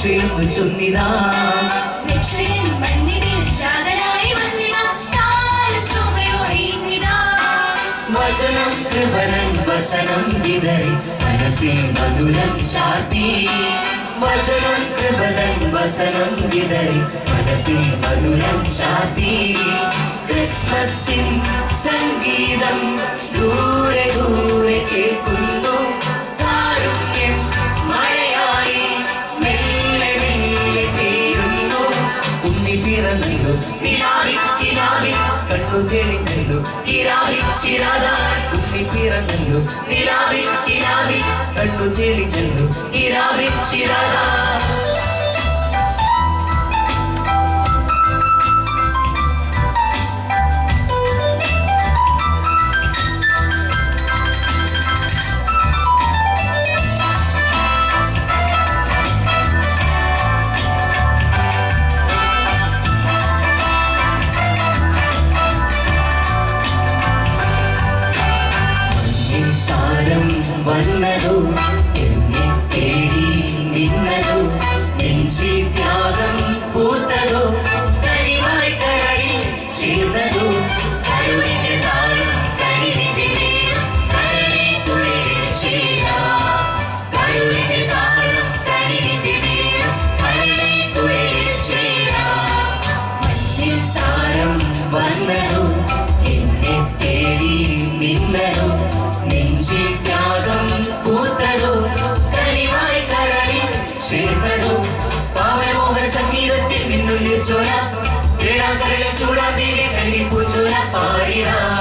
രക്ഷയെന്ന് ചൊന്നിതാ വചനം കൃപനം വസനം വിതറി മനസ്സിൽ മധുരം ചാർത്തി വചനം കൃപനം വസനം വിതറി മനസ്സിൽ മധുരം ചാർത്തി ക്രിസ്മസിൻ സംഗീതം ദൂരെ ദൂരെ കേൾക്കുന്നു കാരുണ്യം മഴയായി മെല്ലെ മെല്ലെ തീരുന്നു ഉണ്ണി പിറന്നു കിനാവിൽ കിനാവിൽ കണ്ണു തെളിഞ്ഞു കിനാവിൽ ചിരാതാൻ ഉണ്ണി പിറന്നു കിനാവിൽ കിനാവിൽ കണ്ണു തെളിഞ്ഞു കിനാവിൽ ചിരാതാൻ വന്നതോ എന്നെ തേടി നിന്നതോ നെഞ്ചിൽ ത്യാഗം പൂത്തതോ കനിവായി കരളിൽ ചേർന്നതോ കരുണിന്റെ താളം കനിവിന്റെ നേരം കരളെ കുളിരിൽ ചേരാം കരുണിന്റെ താളം കനിവിന്റെ നേരം കരളെ കുളിരിൽ ചേരാം മഞ്ഞിൽ താരം വന്നതോ എന്നെ തേടി നിന്നതോ നെഞ്ചിൽ ത്യാഗം പൂത്തതോ കനിവായി കരളിൽ ചേർന്നതോ പാവനമോഹന സംഗീതത്തിൽ മിന്നുള്ളിൽ ചോര കരളിൽ ചൂടാതീരെ കല്ലിപ്പൂച്ചോര പാടിടാം